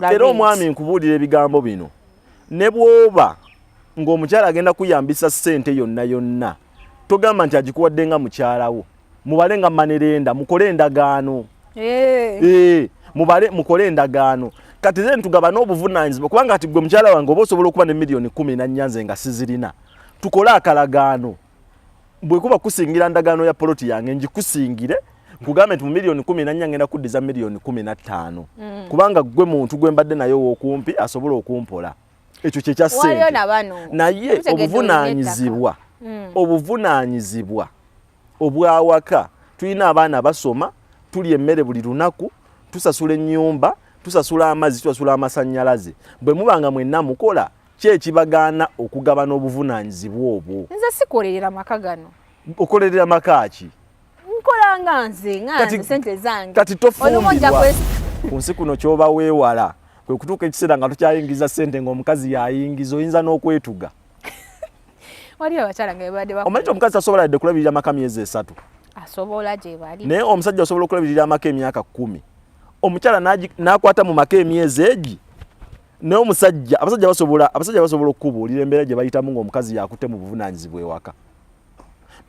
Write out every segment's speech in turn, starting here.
Era omwami nkubuulira ebigambo bino ne bwoba ng'omukyala agenda kuyambisa ssente yonna togamba nti agikuwadde nga mukyalawo mubale nga manerenda mukole endagaano mukole endagaano kati ze ntugaba n'obuvunaanyizibwa kubanga ati gwe mukyala wange oba osobola okuba ne miliyoni 10 na nnyanze nga sizirina tukole akalagaano bwe kuba kusingira ndagaano ya poloti yange njikusingire nkugambe nti mu miliyoni 10 na ngenda kuddiza miliyoni 15 kubanga gwe muntu gwe mbadde naye okumpi asobola okumpola ekyo kye kya ssente naye obuvunaanyizibwa obwawaka tulina abaana basoma tuli emmere buli lunaku tusasula ennyumba tusasula amazzi tusasula amasannyalaze bwe mubanga mwenna mukola kyekibagaana okugabana obuvunaanyizibwa obwo nze sikolerera maka gano okolerera maka ki nkola nganze sente zange kati tofumbirwa ku nsi kuno kyoba weewala kwe kutuuka ekiseera nga tukyayingiza ssente ng'omukazi yayingiza oyinza n'okwetuga waliwo abakyala nga bebadde omanyi omukazi asobola yadde kulabirira amaka myezi 3 asobola gye bali naye omusajja asobola okulabirira amaka emyaka 10 omukyala n'akwata mu maka emyezi egi naye abasajja basobola okukubuulira embeera gye bayitamu ng'omukazi yakutte mu buvunaanyizibwa ewaka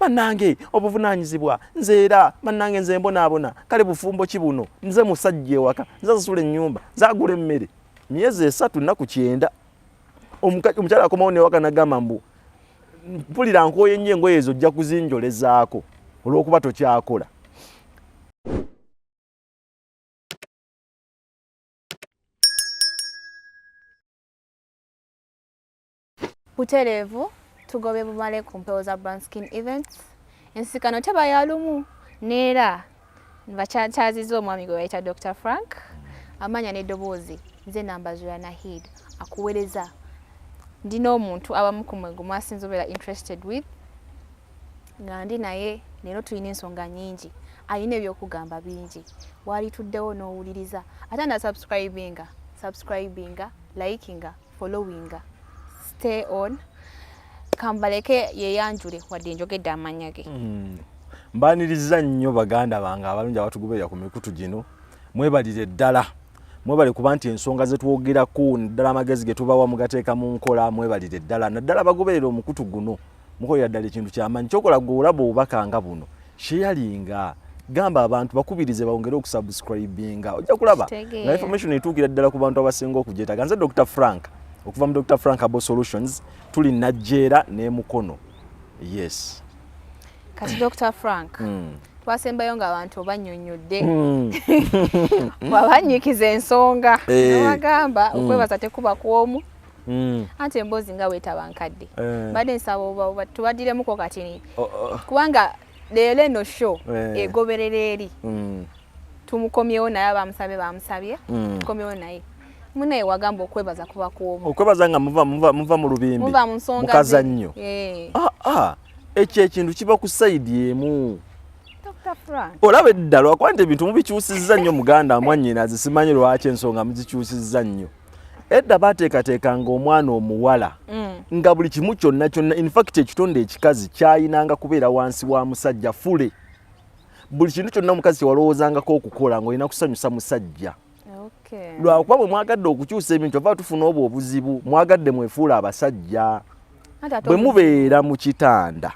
bannange obuvunaanyizibwa nzeera bannange nze mbonaabona kale bufumbo ki buno nze musajja ewaka nze asasula ennyumba nzagula emmere myezi 3 nnaku 9 omukyala akomawo newaka nagamba mbu mpulira nkooye nnyo engoye ezo ojja kuzinjolezaako olw'okuba tokyakola butereevu tugobe bumale ku mpewo za brand skin events ensikano teba ya lumu neera bakyakyaziza omwami gwe bayita Dr. Frank amanya n'eddoboozi nze namba Zoya Nahid akuweereza ndina omuntu abamu ku mwe gumwasinza obeera interested with nga ndi naye leero tulina ensonga nnyingi alina ebyokugamba bingi wali tuddewo n'owuliriza ate na subscribinga likinga followinga stay on kambaleke yeyanjule wadde njogedde amanya ge mbaniriza nnyo baganda bange abalungi abatugoberera ku mikutu gino mwebalire ddala mwebale kuba nti ensonga zetwogerako ddala amagezi ge tubawa mugateeka mu nkola mwebalire ddala naddala bagoberera omukutu guno mukolera ddala ekintu ky'amaanyi kyokola gwe olaba obubaka nga buno sharinga gamba abantu bakubirize bawongere okusubscribinga ojja kulaba nga information etuukira ddala ku bantu abasinga okugyetaaga nze Dr. Frank okuva mu Dr. Frank Abo Solutions tuli najjeera n'emukono yes kati Dr. Frank twasembayo nga abantu obannyonnyodde wabanyikiza ensonga nobagamba okwebaza tekuba kwomu anti emboozi nga weetaba nkadde badde nsaba tubaddiremuko katini kubanga leero eno show egoberera eri tumukomyewo naye bamusabye tukomyewo naye munaye wagamba okwebaza kuba kwomu okwebaza nga muva mu lubimbi mukazannyo ekyo ekintu kiba ku sayidi emu olaba eddala lwakuba nti ebintu mubikyusizza nnyo muganda mwannyinazi simanyi lwaki ensonga muzikyusizza nnyo edda bateekateekanga omwana omuwala nga buli kimu kyonna in fact ekitonde ekikazi kyayinanga kubeera wansi wa musajja fule buli kintu kyonna omukazi kyewalowoozangako okukola ng'olina kusanyusa musajja lwakuba bwe mwagadde okukyusa ebintu ova tufuna obwo obuzibu mwagadde mwefuula abasajja bwe mubeera mu kitanda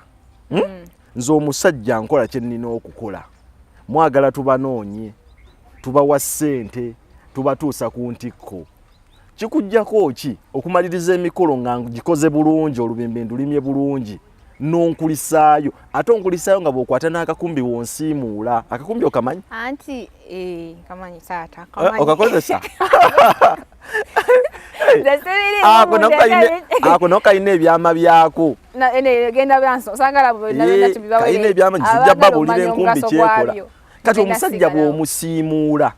nze omusajja nkola kye nnina okukola mwagala tubanoonye tubawa ssente tubatuusa ku ntikko kikujjako ki okumaliriza emikolo nga gikoze bulungi olubimbi ndulimye bulungi nonkulisaayo ate onkulisaayo nga bw'okwata n'akakumbi wonsiimuula akakumbi okamanyi anti kamanyi taata okakozesa ako nako kalina ebyama byako kalina ebyama nzijja babulira enkumbi kyekola kati omusajja bw'omusiimuula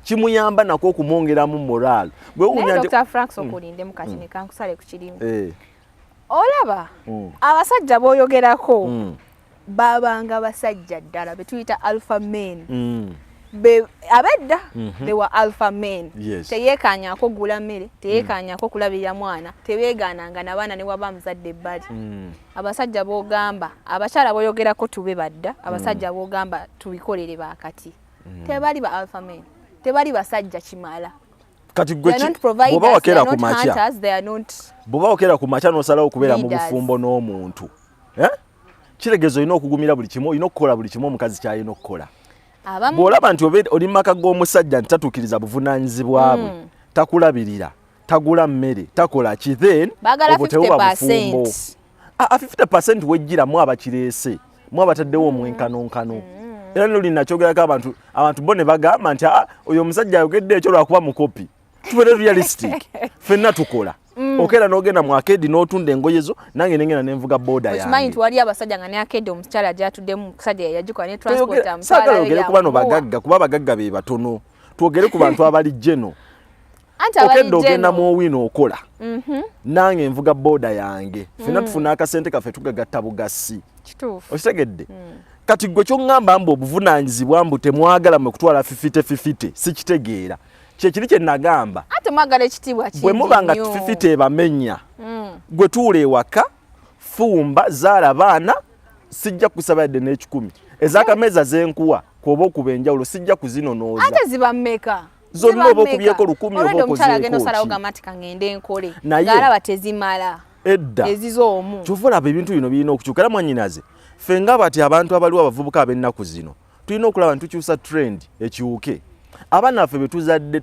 kimuyamba nako okumwongeramu moraal Dr. Frank sokulinde mukatini kankusale ku kirimi olaba abasajja b'oyogerako babanga basajja ddala betuyita alpha men abedda they were alpha men teyeekanyako gula mmere teyeekanyako kulabirira mwana tebeegaananga nabaana ne waba muzadde ebbali abasajja b'ogamba abakyala b'oyogerako tube badda abasajja b'ogamba tubikolere baakati tebali ba alpha men tebali basajja kimala kati gwe bwoba wakera ku makya bwoba wakera ku makya n'osalawo okubeera mu bufumbo n'omuntu kiregezo olina okugumira buli kimu olina okukola buli kimu omukazi kyalina okukola bw'olaba nti oli mu maka g'omusajja nti tatuukiriza buvunaanyizibwa bwe takulabirira tagula mmere takola ki then obwo tebuba bufumbo 50% wejjira mu abakireese mu abataddewo omwenkanonkano era nno linakyogerako abantu bo ne bagamba nti oyo omusajja ayogedde ekyo lwakuba mukopi tubeere realistic ffenna tukola okera n'ogenda mu akedi n'otunda engoye zo nange nengenda nenvuga boda yange okimanyi nti wali abasajja nga ne akedi omukyala gyatuddemu omusajja yagikola ne transport saagala yogere kuba no bagagga kuba abagagga be batono twogere ku bantu abali jeno okenda ogenda mu owino okola nange nvuga boda yange ffenna tufuna akasente kaffe tugagatta bugasi okitegedde kati gwe kyoŋŋamba mbu obuvunaanyizibwa mbu temwagala mwe kutwala fifite sikitegeera kyekiri kye nagamba bwe muba nga fifite ebamenya gwe tuula ewaka fumba zaala abaana sijja kusaba yadde n'ekikumi ez'akameeza zenkuwa kwoba okuba enjawulo sijja kuzinonooza ate ziba mmeka zonna oba okubyeko 10 oba okozeeko ng'alaba tezimala edda ezizoomu kyova olaba ebintu bino birina okukyuka era mwanyinaze ffe nga bati abantu abaliwo abavubuka ab'ennaku zino tulina okulaba ntukyusa trend ekiwuke abaana baffe betuzadde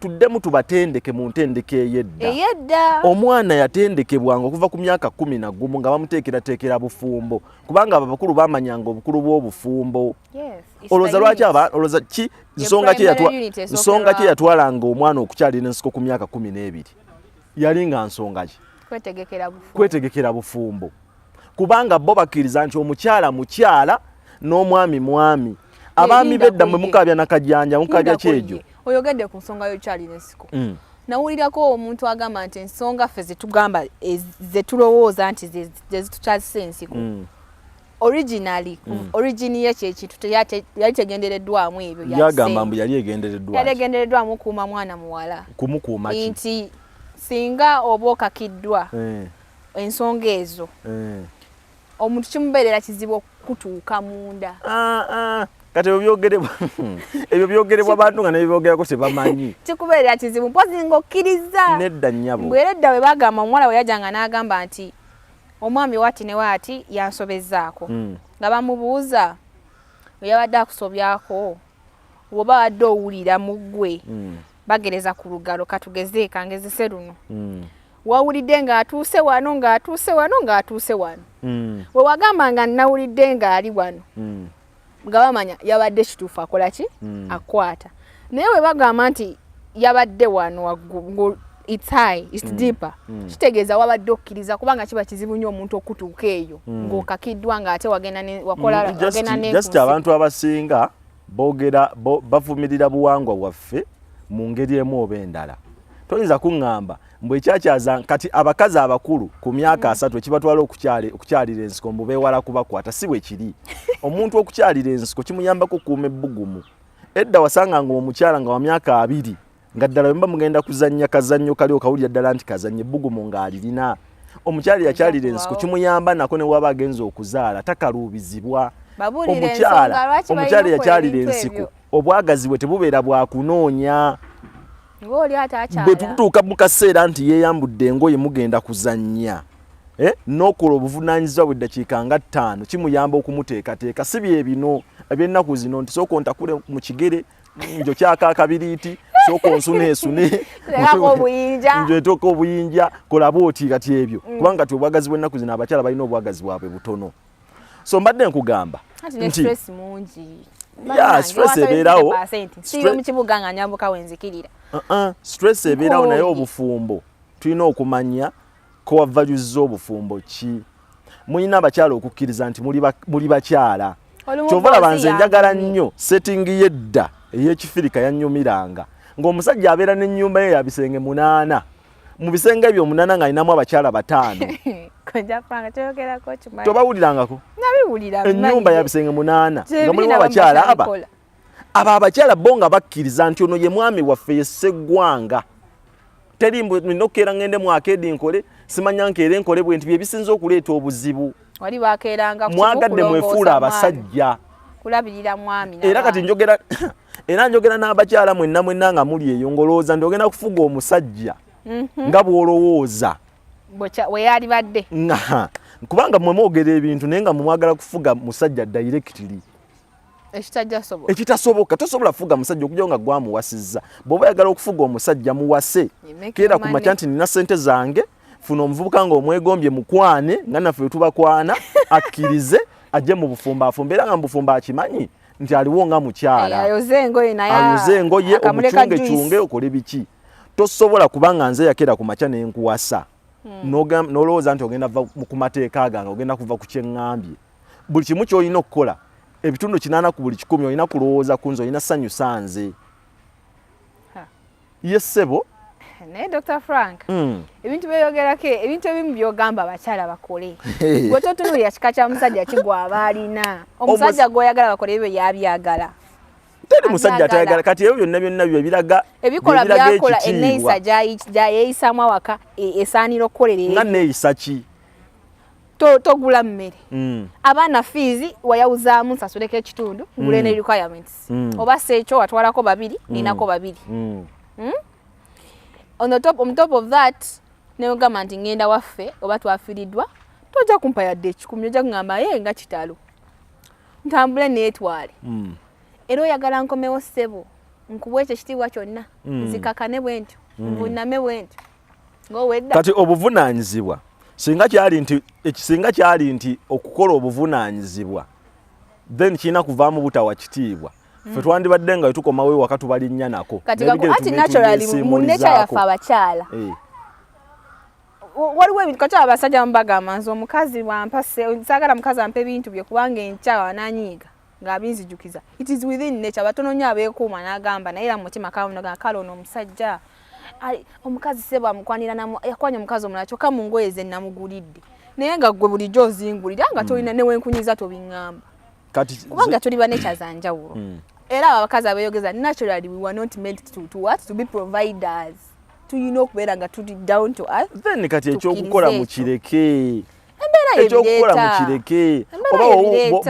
tuddemu tubatendeke mu ntendeke eyedda omwana yatendekebwanga okuva ku myaka 11 nga bamuteekerateekera bufumbo kubanga abakulu bamanyanga obukulu bw'obufumbo olowooza lwaki olowooza ki nsonga ki yatwalanga omwana okukyalira ensiko ku myaka 12 yali nga nsonga ki kwetegekera bufumbo kubanga bo bakkiriza nti omukyala mukyala n'omwami mwami abaami bedda mwe mukabya nakajanja mukabya kyejo oyogedde ku nsonga y'okyalira ensiko nawulirako omuntu agamba nti ensonga ffe zetugamba zetulowooza nti zitukyalisa ensiko originally origin ye kyekintu yali tegendereddwamu ebyo yagamba mbu yali egendereddwamu kuuma mwana muwala kumukuuma ki nti singa oba okakiddwa ensonga ezo omuntu kimubeerera kizibu okutuuka munda kati ebyo byogerebwa abantu nga nebyogerako tebamanyi kikubeerera kizibu mpozi ng'okkiriza nedda nnyabo mbwera edda bwe bagamba omuwala we yajjanga n'agamba nti omwami wati ne waati yansobezzaako nga bamubuuza we yabadde akusobyako bw'oba wadde owulira mu ggwe bagereza ku lugalo katugeze kangezese luno wawulidde ng'atuuse wano we wagamba nga nawulidde ng'ali wano nga bamanya yabadde kituufu akola ki akwata naye we bagamba nti yabadde wano waggulu it's high it's deeper kitegeeza wabadde okkiriza kubanga kiba kizibu nnyo omuntu okutuuka eyo ng'okakiddwa ng'ate wagenda just abantu abasinga boogera bavumirira buwangwa bwaffe mu ngeri emu oba endala toyinza kuŋŋamba mbwe ekyakyaza kati abakazi abakulu ku myaka 3 ekibatwala okukyalira ensiko mbu beewala kubakwata si bwe kiri omuntu okukyalira ensiko kimuyambako okuuma ebbugumu edda wasanganga omukyala nga wa myaka 2 nga ddala wemba mugenda kuzannya kazannyo kali okawulira ddala nti kazannyo ebbugumu ng'alirina omukyala yakyalira ensiko kimuyamba nako ne waba agenza okuzaala takaluubizibwa omukyala yakyalira ensiko obwagazi bwe tebubeera bwakunoonya bwe tutuuka mu kaseera nti yeeyambudde engoye mugenda kuzannya n'okola obuvunaanyizibwa bwe ddakiika nga 5 kimuyamba okumuteekateeka si bye bino eby'ennaku zino nti sooka ontakule mu kigere njokyaka akabiriiti sooka onsuneesune njetoka obuyinja kola bwoti kati ebyo kubanga ti obwagazi bw'ennaku zino abakyala balina obwagazi bwabwe butono so mbadde nkugamba nti stress ebeerawo stress ebeerawo naye obufumbo tulina okumanya ko wavvaluza obufumbo ki mulina abakyala okukkiriza nti muli bakyala kyova laba nze njagala nnyo settingi yedda ey'ekifirika yannyumiranga ng'omusajja abeera n'ennyumba ye ya bisenge 8 mu bisenge ebyo 8 ng'alinamu abakyala 5 tobawulirangako ennyumba ya bisenge 8 nga mulimu abakyala abo abakyala bo nga bakkiriza nti ono ye mwami waffe ye sseggwanga teri nina okukeera ngende mu akedi nkole simanya nkeere nkole bwe nti bye bisinza okuleeta obuzibu mwagadde mwefuula abasajja kulabirira mwami era kati njogera era njogera n'abakyala mwenna nga muli eyo ngolooza ndi ogenda kufuga omusajja nga bw'olowooza we yali badde kubanga mwe mwogera ebintu naye nga mwagala kufuga musajja directly ekitasoboka tosobola kufuga musajja okujja nga gwamuwasizza bw'oba oyagala okufuga omusajja muwase keera ku makya nti nina ssente zange funa omuvubuka nga omwegombye mukwane nga naffe tubakwana akkirize ajje mu bufumba afumba era nga mu bufumba akimanyi nti aliwo nga mukyala ayoze engoye omucungecunge okole biki tosobola kubanga nze yakeera ku makya nenkuwasa nolowooza nti ogenda ku mateeka gange ogenda kuva ku kyeŋŋambye buli kimu ky'olina okukola ebitundu 8 ku buli 100 olina kulowooza ku nze olina ssanyusa nze ye ssebo naye Dr. Frank ebintu byeyogerako ebintu ebimu byogamba abakyala bakole gwe totunuulira kika kya musajja kigwa abaalina omusajja gw'oyagala bakole ebyo yabyagala teri musajja atayagala kati ebyo byonna byo ebiraga ebikola byakola enneeyisa gy'eyisamu awaka esaanira okukolerera nga neeyisa ki togula mmere abaana fees wayawuzaamu nsasuleko ekitundu ngule ne requirements oba seekyo watwalako 2 ninako 2 on top of that negamba nti ngenda waffe oba twafiiriddwa tojja kumpa yadde ekikumi ojja kuŋŋamba ye nga kitalo ntambule neetwale era oyagala nkomewo ssebo nkuwa ekyo ekitiibwa kyonna nzikakane bwe ntyo nvunname bwe ntyo ng'owedda kati obuvunaanyizibwa singa kyali nti okukola obuvunaanyizibwa then kirina kuvaamu butawa kitiibwa ffe twandibadde nga wetukomawo ewaka tubalinnya nako kati ati naturally mu nature yaffe abakyala waliwo ebintu kati abasajja mubagamba nze omukazi wampase saagala mukazi ampe ebintu bye kubanga enkya wananyiiga ng'abinzijukiza it is within nature batono nnyo abeekuuma n'agamba naye era mu mutima kamunaga kale ono omusajja omukazi sebo amukwanira yakwanya omukazi omulala kyokka mu ngoye ze namugulidde naye nga gwe bulijjo ozingulira nga tolina newenkunyiza tobiŋŋamba kubanga tuli nature za njawulo era abakazi abeeyogeza naturally we were not meant to be providers tuyina okubeera nga tuli down to earth then kati ekyokukola mukireke ekyokukola mukireke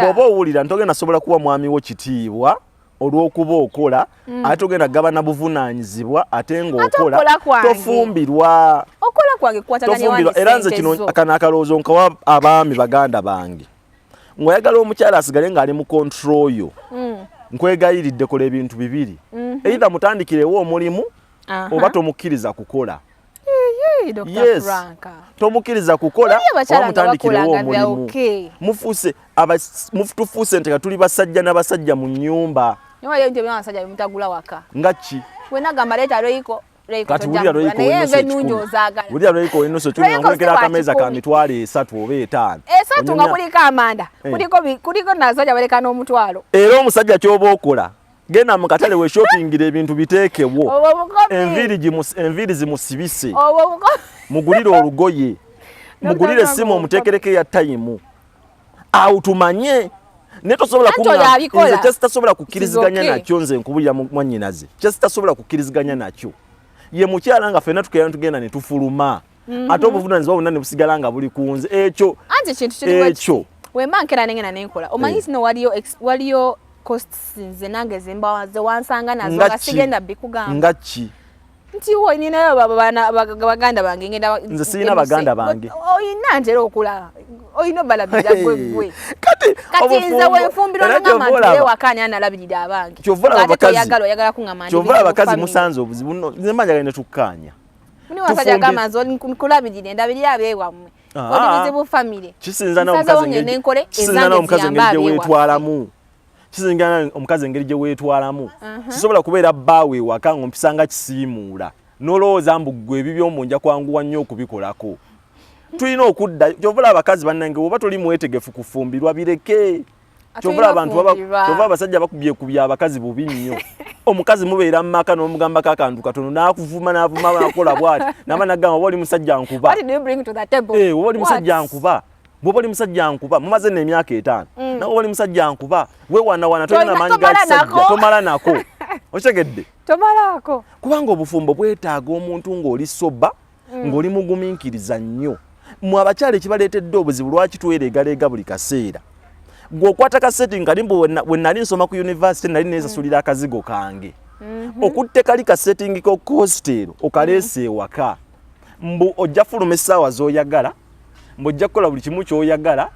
oba owulira ntogenda sobola kuwa mwami wo kitiibwa olw'okuba okola ate ogenda gaba na buvunaanyizibwa ate ng'okola tofumbirwa okola kwange kukwataganya era nze kino kana akalowoozo nkawa abaami baganda bange ng'oyagala omukyala asigale ng'ali mu control yo nkwegayiridde kola ebintu bibiri either mutandikirewo omulimu oba tomukkiriza kukola yes tomukkiriza kukola oba mutandikirewo omulimu tufuuse nti tuli basajja n'abasajja mu nnyumba nga ki wenagamba leeta lweiko kati wulira lweiko enoso kyongerekera akameeza ka mitwalo 3 oba 5 esatu nga kuliko amanda kuliko nasajja baleka n'omutwalo era omusajja ky'oba okola genda mu katale we shoppingira ebintu biteekewo enviiri zimusibise mugulire olugoye mugulire essimu omuteekereko ya tayimu awo tumanye ne tosobola nze kyesitasobola kukkiriziganya nakyo nze nkubulira mwannyinaze kyesitasobola kukkiriziganya nakyo ye mukyala nga ffenna tukeera tugenda ne tufuluma ate obuvunaanyizibwa bwonna ne busigala nga buli ku nze ekyo wemba nkera nengenda nenkola omanyi sino waliyo costs nze nange zembawaze wansanga nazo nga sigenda bikugamba nga ki nti ninayo baganda bange ngenda nze sirina baganda bange oyina ntera okula oyina balabirira gwe kati nze wenfumbira nga mantule wakani analabirira abange oyagala kuŋŋamba kyova abakazi musanze obuzibu nze mbanjagala ne tukkaanya muni wasajja agamba nze nkulabirira endabirira abeewammwe oli bizibu famire kisinza n'omukazi engeri gye weetwalamu kisinga omukazi engeri gye weetwalamu sisobola kubeera bbaawe ewaka ng'ompisanga kisiimuula n'olowooza mbu ggwe ebibyo nja kwanguwa nnyo okubikolako tulina okudda kyovula abakazi bannange oba toli mwetegefu kufumbirwa bireke kyovula abantu kyova abasajja bakubyekubya abakazi bubi nnyo omukazi mubeera mu maka n'omugambako akantu katono n'akuvuma n'akola bw'ati n'aba n'agamba oba oli musajja nkuba oba oli musajja nkuba bw'oba oli musajja nkuba mumaze n'emyaka 5 nawe oba oli musajja nkuba weewanawana tolina maanyi ga kisajja tomala nako okitegedde tomalako kubanga obufumbo bwetaaga omuntu ng'oli soba ng'oli mugumiikiriza nnyo mu abakyala ekibaleetedde obuzibu lwaki twereegaleega buli kaseera Gwokwata ka setting kalimbo when nali nsoma ku university nali nesasulira akazigo kange. Okutte kali ka setting ko hostel okalese ewaka. Mbu ojja fuluma essaawa z'oyagala. Mbojja kukola buli kimu ky'oyagala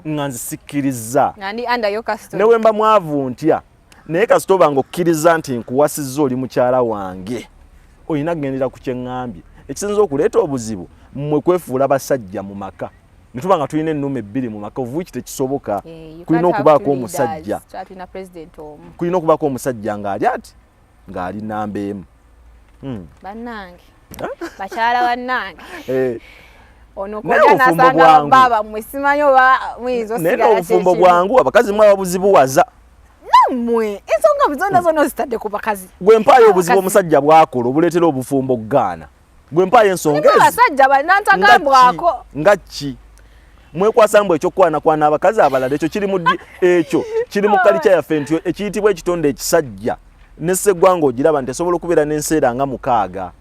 nga nzisikiriza. Nandi under your custody. Ne wemba mwavu ntya. Naye kasito bango okkiriza nti nkuwasizza oli mukyala wange. Oyina kugendera ku kyeŋŋambye. Ekisinza okuleeta obuzibu mmwe kwefuula basajja mu maka. Nituba nga tulina ennume bbiri mu maka of which tekisoboka. Kulina okubaako omusajja. Kulina okubaako omusajja ng'ali ati ng'ali namba emu. Bannange. Bakyala bannange. Ono koja nasanga baba mwesimanyo ba mwizo sigala kye. Obufumbo bwangu abakazi mwa babuzibuwaza. Namwe ensonga bizonda zonna zitadde ku bakazi. Gwe mpaayo obuzibu omusajja bwakola obuleetera obufumbo kugaana. Gwe mpaayo ensonga ezi. Abasajja banantagambwako. Ngaki. Mwekwasambu ekyokwana abakazi abalala ekyo kiri mu kalicha yaffe nti ekiyitibwa ekitonde ekisajja ne sseggwanga ogiraba nti esobola okubeera n'enseera nga mukaaga.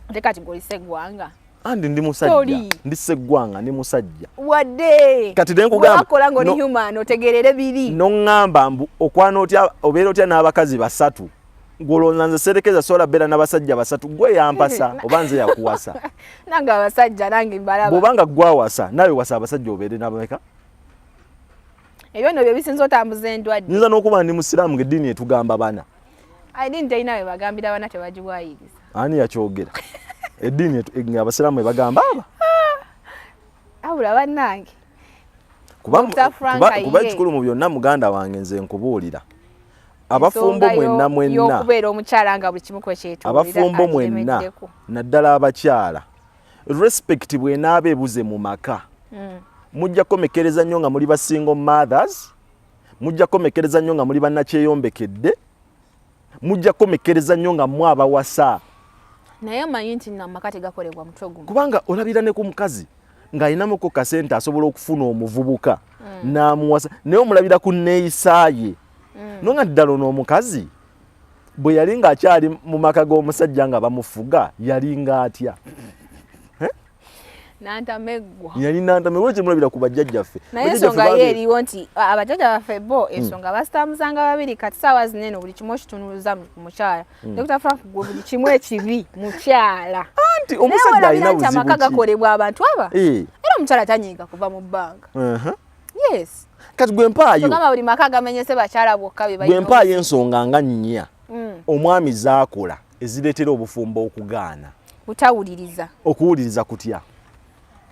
Ate kati ng'oli sseggwanga. Andi ndi musajja, ndi sseggwanga ndi musajja. Wadde. Kati nkugamba wakola ng'oli human otegerere biri. N'oŋŋamba mbu okwana otya obeera otya n'abakazi basatu. Ngolonza nze serekeza sola bera n'abasajja basatu gwe yampasa oba nze yakuwasa. Nanga abasajja nange mbalaba. Bobanga gwawasa nawe wasa abasajja obeere n'abameka. Ebyo nno bye bisinza otambuza endwadde. Nza n'okuba ndi musiraamu ng'eddiini etugamba bana. Eddiini terina we bagambira bana tebagibwayiriza. Ani yakyogera? Eddiini ng'abasiraamu bagamba aba. Abula bannange. Kuba ekikulu mu byonna muganda wange nze nkubuulira. Abafumbo mwenna yokubeera omukyala nga buli kimu kwekyetulira. Abafumbo mwenna naddala abakyala respect bw'enaaba ebuze mu maka. Mujja komekereza nnyo nga muli ba single mothers. Mujja komekereza nnyo nga muli bannakyeyombekedde. Mujja komekereza nnyo nga mwe abawasa. Naye manyi nti namaka tegakolebwa mutwe gumu. Kubanga olabira ne ku mukazi ng'ayinamuko kasente asobola okufuna omuvubuka n'amuwasa naye omulabira ku nneeyisaaye. Nonga ddala n'omukazi bwe yali ng'akyali mu maka g'omusajja nga bamufuga yali ng'atya. Nantamegwa. Yali nantamegwa kyemulabira ku bajjajjaffe. Naye ensonga ye eriwo nti abajjajja baffe bo ensonga basitambuzanga babiri kati ssaawa zinene buli kimu okitunuuza ku mukyala. Dr. Frank gwe buli kimu ekibi mukyala. Anti omusajja alina buzibu ki? Amaka gakolebwa abantu aba. Era omukyala tanyiiga kuva mu bbanga. Yes. Kati gwe mpaayo. Tugamba buli maka gamenyese bakyala bwokka be gwe mpaayo ensonga nga nnya. Omwami zaakola ezireetera obufumbo okugaana. Butawuliriza. Okuwuliriza kutya?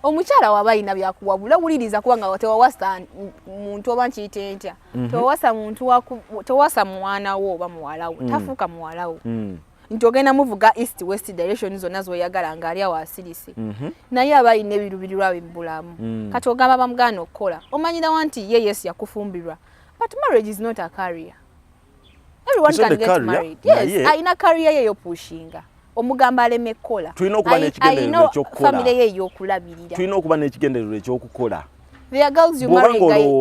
Omukyala waba alina byakuwabula wuliriza kubanga tewawasa muntu oba nkiyite ntya. Tewawasa muntu tewawasa mwana wo oba muwala wo. Tafuuka muwala wo. Nti ogenda muvuga east west direction zonna z'oyagala ng'ali awo asirisi. Naye aba alina ebirubirirwa bibulamu. Kati ogamba bamugaana okukola. Omanyira nti ye yes yakufumbirwa. But marriage is not a career. Everyone can get married. Yes, alina career ye y'opushinga. Omugamba aleme kukola. Tulina okuba n'ekigendererwa ekyokukola. Family ye y'okulabirira. Tulina okuba n'ekigendererwa ekyokukola. There are girls you marry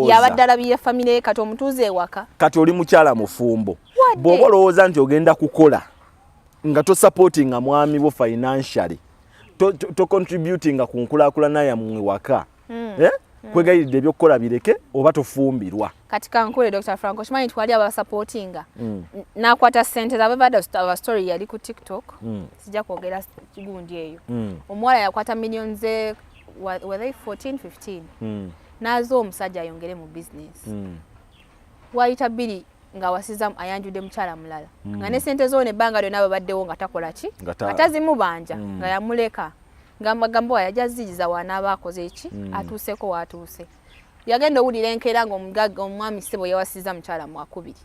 yabadde alabirira family ye kati omutuuze ewaka. Kati oli mukyala mufumbo. Bw'oba olowooza nti ogenda kukola nga to supporting mwami bo financially to contributing ku nkulaakulana yammwe waka kwegayiridde ebyokukola bireke oba tofumbirwa. Kati kankule Dr. Frank okimanyi twali aba supportinga n'akwata ssente zaabwe bada story yali ku TikTok sijja kwogera kigundi eyo omuwala yakwata millions were they 14-15 nazo omusajja ayongere mu business wayita bbiri nga wasiza ayanjudde mukyala mulala nga ne sente zo ne banga lyonna babaddewo nga takola ki atazimubanja nga yamuleka ngamba yajazijiza wanaaba akoze eki atuuseko waatuuse yagenda owulira enkeera ng'omugagga omwami ssebo yawasiza mukyala mu akubiri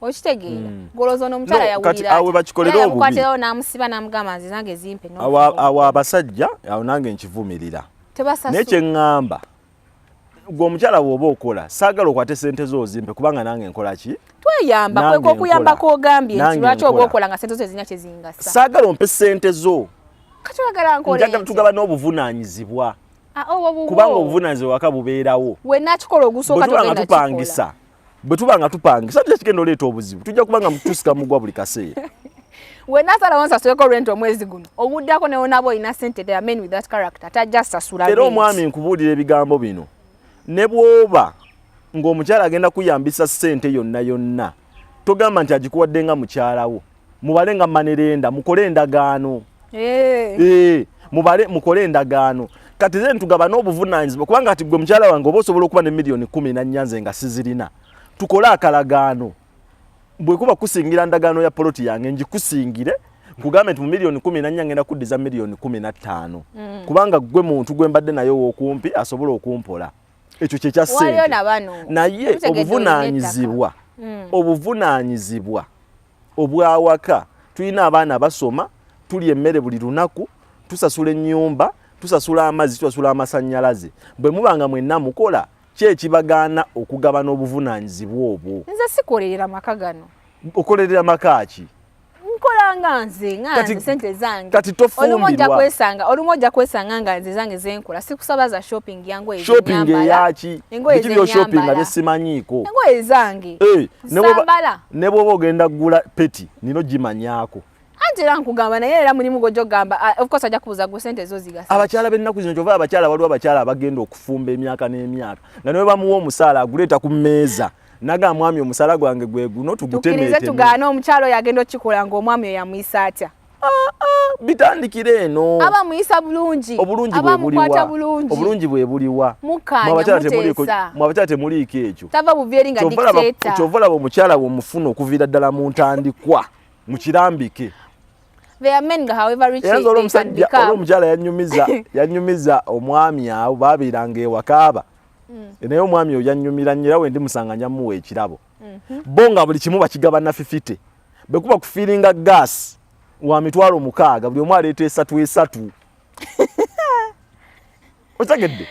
okitegeera golozo n'omukyala yawulira yamukwatirawo n'amusiba n'amugamba nze zange zimpe awo abasajja awo nange nkivumirira naye kyeŋŋamba gwe omukyala bw'oba okola saagala okwate sente zo zimpe kubanga nange nkola ki tweyamba kweko okuyamba kw'ogambye nti lwaki oba okola nga sente zo zirina kye zingasa saagala ompe sente zo kati oyagala nkole njagala tugaba n'obuvunanyizibwa kubanga obuvunanyizibwa waka bubeerawo wenakikola ogusooka togenda kikola bwe tuba nga tupangisa tujja kigenda oleeta obuzibu tujja kubanga mutusika mugwa buli kaseera wenasalawo nsasuleko rent omwezi guno obuddako newonaba olina sente they are men with that character tajja sasula era omwami nkubuulira ebigambo bino ne bw'oba ng'omukyala agenda kuyambisa ssente yonna togamba nti agikuwadde nga mukyalawo mubale nga manerenda mukole endagaano mukole endagaano kati ze ntugaba n'obuvunaanyizibwa kubanga ati gwe mukyala wange oba osobola okuba ne miliyoni 10 na nnyanze nga sizirina tukole akalagaano bwe kuba kusingira ndagaano ya poloti yange njikusingire nkugambe nti mu miliyoni 10 na ngenda kuddiza miliyoni 15 kubanga gwe muntu gwe mbadde naye okumpi asobola okumpola ekyo kye kya ssente naye obuvunaanyizibwa obwawaka tulina abaana basoma tuli emmere buli lunaku tusasula ennyumba tusasula amazzi tusasula amasannyalaze bwe mubanga mwenna mukola kyekibagaana okugabana obuvunaanyizibwa obwo nze sikolerera maka gano okolerera maka ki nkola nganze sente zange kati tofumbirwa olumu ojja kwesanga nga nze zange zenkola sikusabaza shopping yangu shopping yaki ekibyo shopping abesimanyiiko engoye zange ne bwoba ogenda kugula peti nino gimanyaako anti era nkugamba naye era mulimu gojja ogamba of course ajja kubuuza gwe sente zo zigasa abakyala b'ennaku zino kyova abakyala waliwo abakyala abagenda okufumba emyaka n'emyaka nga ne bamuwa omusaala aguleeta ku mmeeza naga mwami omusala gwange gwe guno tugutemeete tugaana omukyalo yagenda okikola ng'omwami oyo yamuyisa atya bitandikire eno aba muyisa bulungi obulungi bwe buliwa mwabakyala temuliiko ekyo tava buvyeri nga dictator kyova olaba omukyala w'omufuna okuviira ddala mu ntandikwa mu kirambike omukyala yanyumiza omwami awo babeeranga ewakaaba naye omwami oyo yannyumira nnyo era wendi musanga njamuwa ekirabo bo nga buli kimu bakigabana 50 bwe kuba kufiiringa gaasi wa mitwalo 6 buli omu aleeta 3 otegedde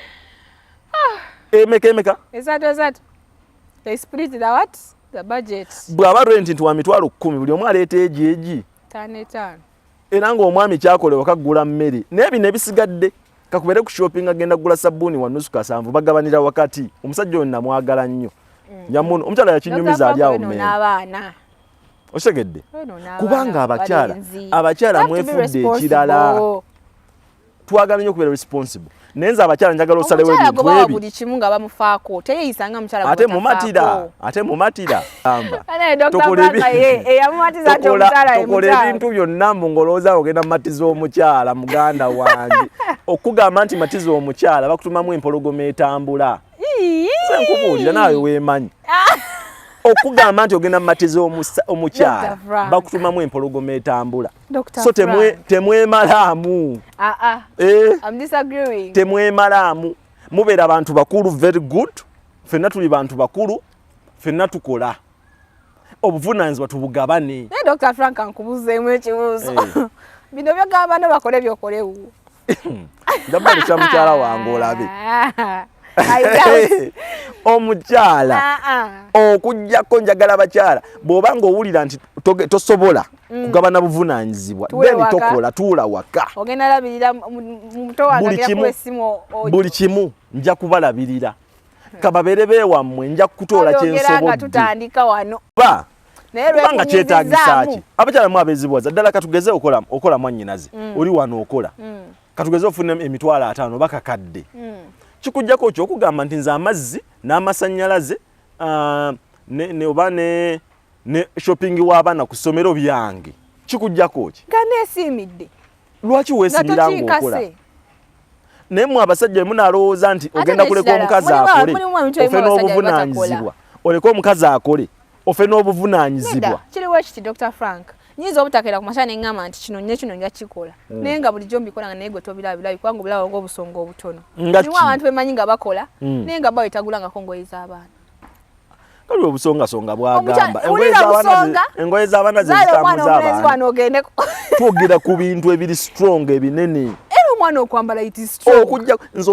emeka bw'aba renti nti wa mitwalo 10 buli omu aleeta egi era ng'omwami kyakola wakaggula mmere naye bino ebisigadde kakubere ku shopping agenda kugula sabbuuni wa nusu kasanvu bagabanira wakati omusajja oyo namwagala nnyo nyamuno omukyala yakinyumiza ali awo mmere osegedde kubanga abakyala mwefudde ekirala twagala nnyo okubeera responsible naye nze abakyala njagala osalewo ebintu ebi buli kimu nga bamufaako teyeyisanga mukyala ate mumatira tokola ebintu byonna mbu ng'olowooza ogenda mumatiza omukyala muganda wange okugamba nti matiza omukyala bakutumamu empologoma etambula se nkubuulira naawe weemanyi okugamba nti ogenda mumatiza omukyala bakutumamu empologoma etambula so temwemalaamu temwemalaamu mubeera abantu bakulu very good ffenna tuli bantu bakulu ffenna tukola obuvunaanyizibwa tubugabane Dr. Frank ankubuzeemu ekibuuzo bino byogamba ne bakole byokolewo ndabali kya mukyala wange olabe omukyala okujjako njagala abakyala bw'oba ng'owulira nti tosobola kugabana buvunaanyizibwa then tokola tuula waka buli kimu nja kubalabirira kababeere beewammwe nja kutoola kyensobodde kubanga kyetaagisa ki abakyala mu abeezibwaza ddala katugeze okola mwannyinaze oli wano okola katugeze ofuna emitwalo 5 bakakadde kikujjako kyokugamba nti nze amazzi n'amasannyalaze oba ne shopping w'abaana ku ssomero byange kikujjako ki nga neesiimidde lwaki weesimira ng'okola naye mmwe abasajja bwe munaalowooza nti ogenda kuleka omukazi akole ofe n'obuvunaanyizibwa oleke omukazi akole ofe n'obuvunaanyizibwa kiriwo kiti Dr. Frank nyinza obutakera ku masana eŋŋamba nti kino nja kikola naye nga bulijjo mbikola nga naye gwe tobirabirabi kubanga obulawo ng'obusonga obutono niwo abantu bemanyi nga bakola naye nga bawetagulangako ngoye z'abaana kali obusongasonga bwagamba engoye z'abaana zezitamuzabaana twogera ku bintu ebiri strong ebinene era omwana okwambala okujja nze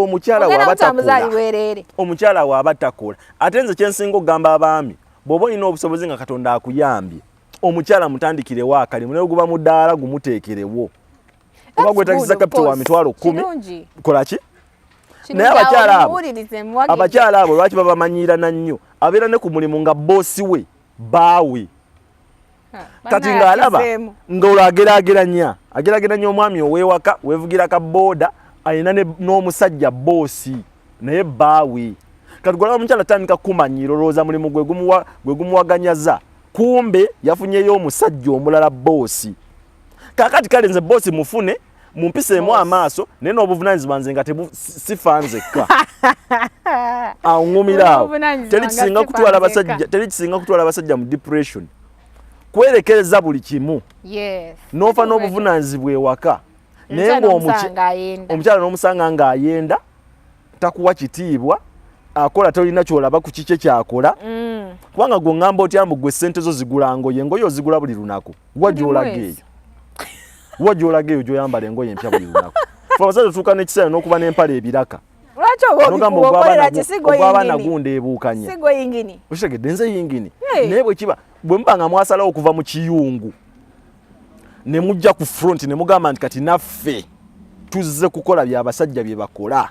omukyala waaba takola ate nze kyensinga okugamba abaami bw'oba olina obusobozi nga Katonda akuyambye omukyala mutandikirewo akalimu naye guba mu ddaala gumuteekerewo oba gwetaagisa kapito wa mitwalo 10 kola ki naye abakyala abo lwaki babamanyiirana nnyo abeera ne ku mulimu nga boosi we baawe kati ng'alaba ng'olwo ageraageranya omwami ow'ewaka weevugira ka booda alina n'omusajja boosi naye baawe katugolaba omukyala tandika kumanyiro looza mulimu gwe gumuwaganyaza kumbe yafunyeyo omusajja omulala boosi kakati kale nze boosi mufune mumpiseemu amaaso naye n'obuvunanyizibwa nze nga sifanzekka aŋŋumira awo teri kisinga kutwala abasajja mu depression kwerekereza buli kimu n'ofa n'obuvunanyizibwa ewaka naye ng'omukyala n'omusanga ng'ayenda takuwa kitiibwa akola tolina kyolaba ku kikye kyakola kubanga gwe ŋŋamba otyambu gwe ssente zo zigula ngoye engoye ozigula buli lunaku wa gyolaga eyo gy'oyambala engoye empya buli lunaku fe abasajja tutuuka n'ekiseera n'okuba n'empala ebiraka ogwaba nagunda ebuukanya okitegedde nze yingini naye bwe kiba bwe muba nga mwasalawo okuva mu kiyungu ne mujja ku front ne mugamba nti kati naffe tuzze kukola by'abasajja bye bakola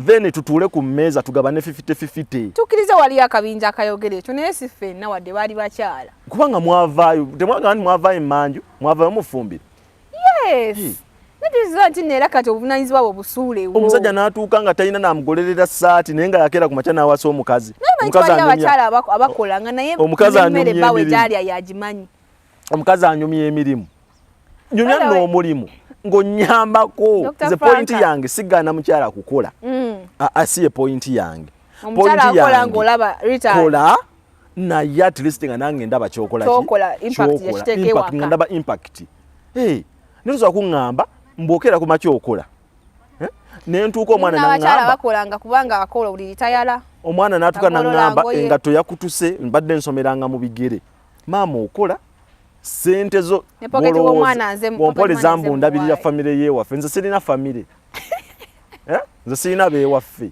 then tutuule ku mmeeza tugabane 50-50 tukkirize waliyo akabinja akayogera ekyo naye si ffenna wadde baali bakyala kubanga mwavaayo temwagamba nti mwavaayo emmanju mwavaayo mufumbire netiziba nti neera kati obuvunanyizibwa bwe busuulewo omusajja n'atuuka nga talina n'amugolelera ssaati naye nga yakera ku makya n'awasa omukazi abakyala abakolanga naye emmere bawe gyalya yagimanyi omukazi anyumya emirimu nyumya n'omulimu ng'onnyambako nze pointi yange sigaana mukyala kukola si ye pointi yange kola naye at least nga nange ndaba kyokola nga ndaba impact nitusobola kuŋŋamba mbwokera ku makya okola naye ntuuka omwana n'atuuka naŋŋamba engatto yakutuse mbadde nsomeranga mu bigere maama okola sente zo bompole zambundabirira famire yewaffe nze sirina famire nze sirina beewaffe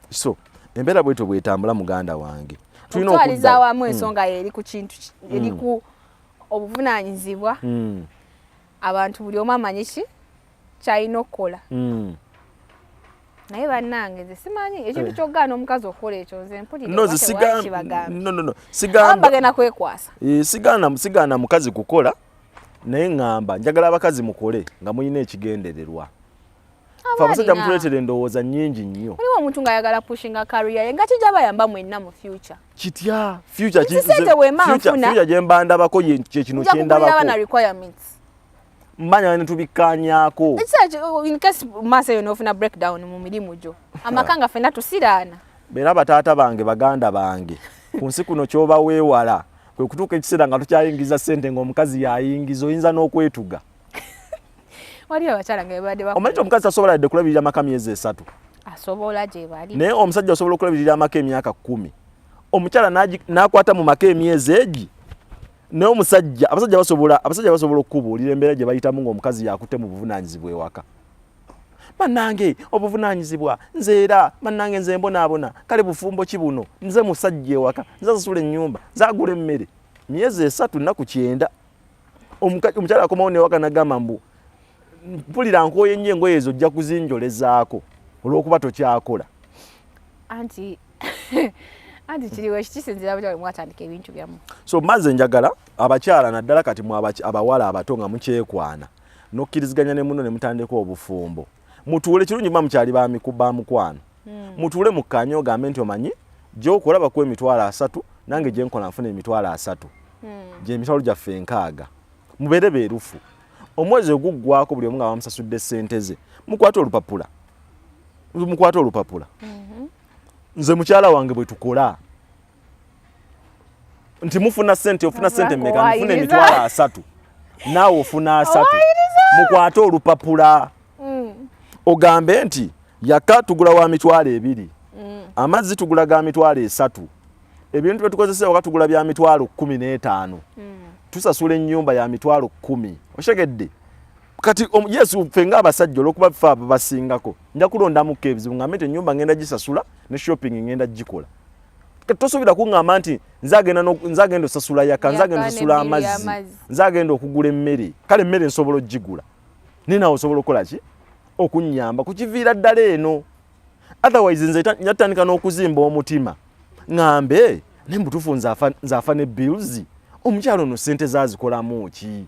so embeera bwetyo bwetambula muganda wange okutwaliza awamu ensonga eri ku kintu eri ku obuvunanyizibwa abantu buli omu amanyi ki kyalina okukola naye bannange nze simanyi ekintu ky'ogaana omukazi okukola ekyo nze mpulirembagenda kwekwasa sigaana mukazi kukola naye ŋŋamba njagala abakazi mukole nga mulina ekigendererwa fe abasajja mutuleetera endowooza nnyingi nnyo waliwo omuntu ng'ayagala pushinga career ye nga kijja bayamba mwenna mu future kitya future gye mba ndabako kyekino kye ndabako mmanya ne tubikkaanyaako in case maaso eyo n'ofuna breakdown mu mirimu gyo amaka nga ffenna tusiraana beera bataata bange baganda bange ku nsi kuno ky'oba weewala kwe kutuuka ekiseera nga tukyayingiza ssente ng'omukazi yayingiza oyinza n'okwetuga omanyi omukazi asobola yadde kulabirira amaka myezi 3 asobola gye bali naye omusajja asobola okulabirira amaka emyaka 10 omukyala n'akwata mu maka emyezi egi naye abasajja basobola okukubuulira embeera gye bayitamu ng'omukazi yakutte mu buvunanyizibwa ewaka bannange obuvunanyizibwa nze era bannange nze mbonaabona kale bufumbo ki buno nze musajja ewaka nze asasula ennyumba nzagula emmere myezi 3 nnaku 9 omukyala akomawo newaka nagamba mbu mpulira nkooye nnyo engoye ezo ojja kuzinjolezaako olw'okuba tokyakola anti kiriwo ekikisinzira butya mwatandika ebintu byamu so maze njagala abakyala naddala kati abawala abato nga mukyekwana n'okkiriziganya ne muno ne mutandika obufumbo mutuule kirungi mba mukyali bamukwano mutuule mukkaanye ogambe nti omanyi gy'okolabako emitwalo 3 nange gye nkola nfuna emitwalo 3 gye emitwalo gyaffe 6 mubeere beerufu omwezi oguggwako buli omu nga bamusasudde ssente ze mukwate olupapula nze mukyala wange bwe tukola nti mufuna ssente ofuna ssente mmeka nfuna emitwalo 3 naawe ofuna 3 mukwate olupapula ogambe nti yaka tugula wa mitwalo 2 amazzi tugula ga mitwalo 3 ebintu bye tukozesa waka tugula bya mitwalo 15 tusasula ennyumba ya mitwalo 10 oshegedde kati yesu fenga abasajja olwokuba fa basingako nja kulondamuko ebizibu ngambe nti ennyumba ngenda gisasula ne shopping ngenda gikola kati tosobira kuŋŋamba nti nzagenda osasula yaka nzagenda osasula amazzi nzagenda okugula emmere kale emmere nsobola ogigula ninawe osobola okukola ki okunnyamba kukiviira ddala eno otherwise nze nyatandika n'okuzimba omutima ŋŋambe ne mbutuufu nzaafa ne bills omukyalo no ssente zazikolamu ki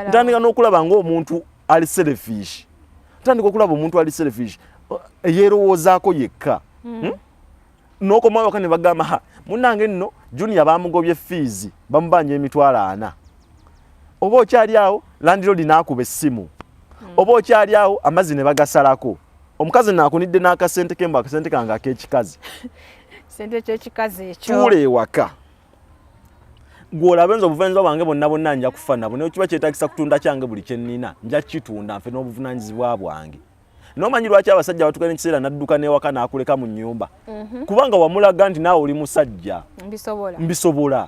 ntandika n'okulaba ng'omuntu ali selfish ntandika okulaba omuntu ali selfish yeerowoozaako yekka n'okomawo waka ne bagamba munnange nno junior bamugobye fees bamubanja emitwalo 4 oba okyali awo landlord n'akuba essimu oba okyali awo amazzi ne bagasalako omukazi n'akunidde n'akasente kembo akasente kange ak'ekikazi sente ky'ekikazi ekyo tuula ewaka gw'olaba nze obuvunaanyizibwa bwange bonna nja kufa nabo naye kiba kyetagisa kutunda kyange buli kye nnina nja kitunda nfe n'obuvunaanyizibwa bwange n'omanyi lwaki abasajja batukana ekiseera n'adduka n'ewaka n'akuleka mu nnyumba kubanga wamulaga nti naawe oli musajja mbisobola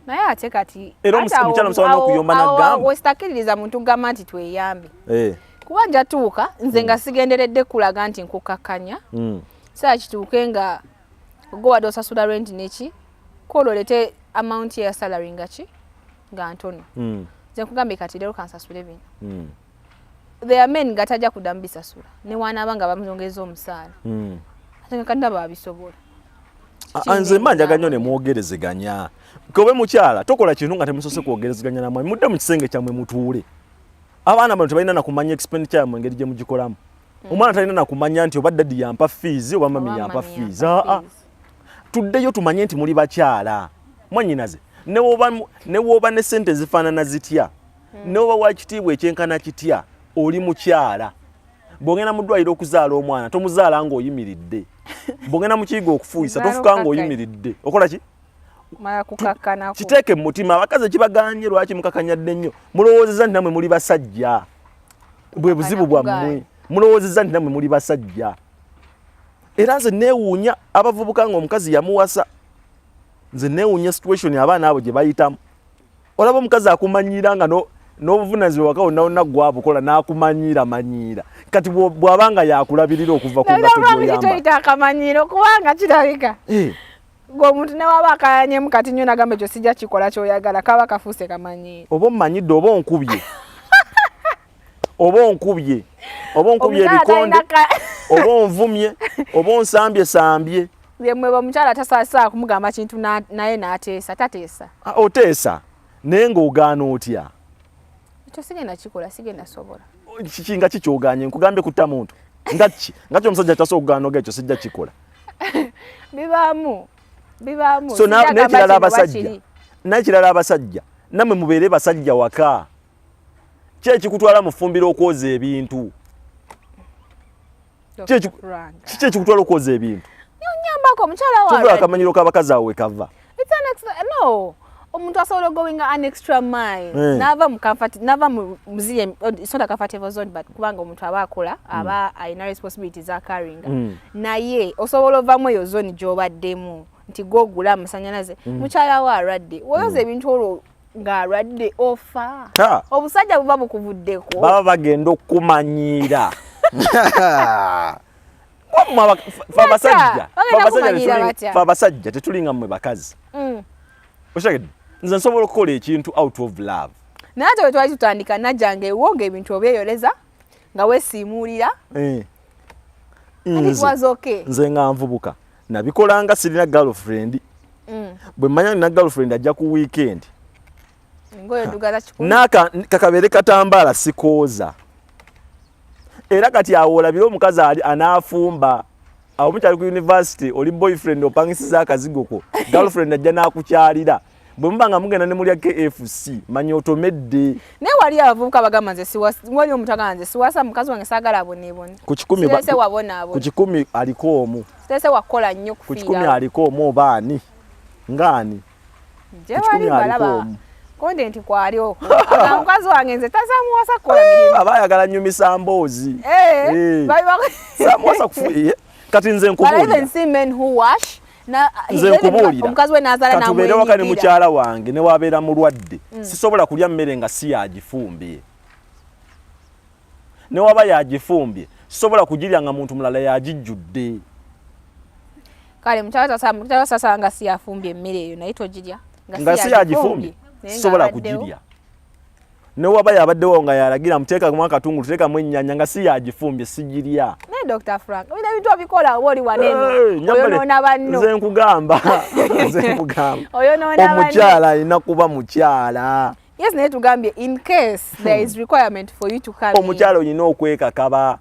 naye ate kati era omukyala musobola n'okuyomba n'agamba wesitakiririza muntu gamba nti tweyambe kuba nja tuuka nze nga sigenderedde kulaga nti nkukakkanya saa kituuke nga gowadde osasula rent neki kwololete amount ya salary nga ntono nze nkugambye kati leero kansasule bino there are men gatajja kuddamu bisasula ne wanaaba nga bamuzongeza omusaala ate nga kati nabo babisobola nze manja nnyo ne mwogerezeganya kobe mukyala tokola kintu nga temusose kwogerezeganya namwe mudde mu kisenge kyammwe mutuule abaana bano tebalina na kumanya expenditure yammwe engeri gye mugikolamu omwana talina na kumanya nti oba daddi yampa fees oba mami yampa fees tuddeyo tumanye nti muli bakyala mwanyinaze ne wooba ne sente zifaanana zitya ne woba wakitiibwa ekyenkana kitya oli mukyala bw'ogenda mu ddwaliro okuzaala omwana tomuzaala ng'oyimiridde bw'ogenda mu kiyigo okufuuyisa tofuka ng'oyimiridde okola ki kiteeke mu mutima abakazi ekibaganye lwaki mukakanyadde nnyo mulowoozezza nti nammwe muli basajja bwe buzibu bwammwe mulowoozezza nti nammwe muli basajja era nze neewuunya abavubuka ng'omukazi yamuwasa nze neewuunya situation abaana abo gye bayitamu olaba omukazi akumanyira nga n'obuvunaanyizibwa waka wonna gwabukola n'akumanyiira kati bw'abanga yakulabirira okuva ku ngato gy'oyamba akamanyiro kubanga kirabika ng'omuntu ne waba akayanyemu kati nnyo nagamba ekyo sijja kikola ky'oyagala kaba kafuuse kamanyiro oba ommanyidde oba onkubye oba onkubye ebikonde oba onvumye oba onsambye yemmwe omukyala tasaasa kumugamba kintu naye n'ateesa tateesa oteesa naye ng'ogaana otya ekyo sigenda kikola sigenda sobola kikinga kikyoganye nkugambye kutta muntu nga kyomusajja tasobola okugaana oga ekyo sijja kikola bibaamu so n'ekirala abasajja nammwe mubeere basajja waka ki ekikutwala mu ffumbiro okwoza ebintu kiki ekikutwala okwoza ebintu nyambako omukyala tuvula akamanyiro k'abakazi awo we kava no omuntu asobola ogowinga an extra mile nava mu muziye it's not a comfortable zone but kubanga omuntu aba akola aba alina responsibilities akaringa naye osobola ovamu eyo zone gy'obaddemu nti gwogula amasanyalaze mukyala wa alwadde woyoza ebintu olwo ng'alwadde ofa obusajja buba bukuvuddeko baba bagenda okumanyiira abasajja tetulinga mmwe bakazi oshagedde nze nsobola okukola ekintu out of love naye ate bwe twali tutandika najjanga ewonga ebintu obyeyoleza nga weesiimuulira nze nga nvubuka nabikolanga sirina girlfriend bwe mmanya nina girlfriend ajja ku weekend kakabeere katambaala sikooza era kati awo olabire omukazi anaafumba awo mukyali ku university oli boyfriend opangisiza akazigo ko girlfriend ajja n'akukyalira bwe muba nga mugenda ne mulya KFC manya otomedde naye wali abavubuka bagamba nze wali omuntu agamba nze siwasa mukazi wange saagala aboneebone ku 10 aliko omu sitese wakola nnyo ku 10 aliko omu oba ani ngaani gye wali balaba content kwalio mukazi wange nze tasamuwasa kukola mirimu aba ayagala nnyumisa mboozi samuwasa kufuye kati nze nkubuulira nze nkubuulira omukazi we n'azaala katubeere waka ne mukyala wange ne wabeera mulwadde sisobola kulya mmere nga si yagifumbye ne waba yagifumbye sisobola kugirya nga muntu mulala yagijjudde kale mukyala sasa nga si yafumbye emmere eyo naye togirya nga si yagifumbye sisobola kugirya ne waba yabaddewo nga yalagira muteekamu akatungulu tuteekamu ennyaanya nga si yagifumbye sigirya naye Dr. Frank bino ebintu obikola oba oli wanene oyonoona banno nze nkugamba omukyala alina kuba mukyala yes naye tugambye in case there is requirement for you to come omukyala olina okwekakaba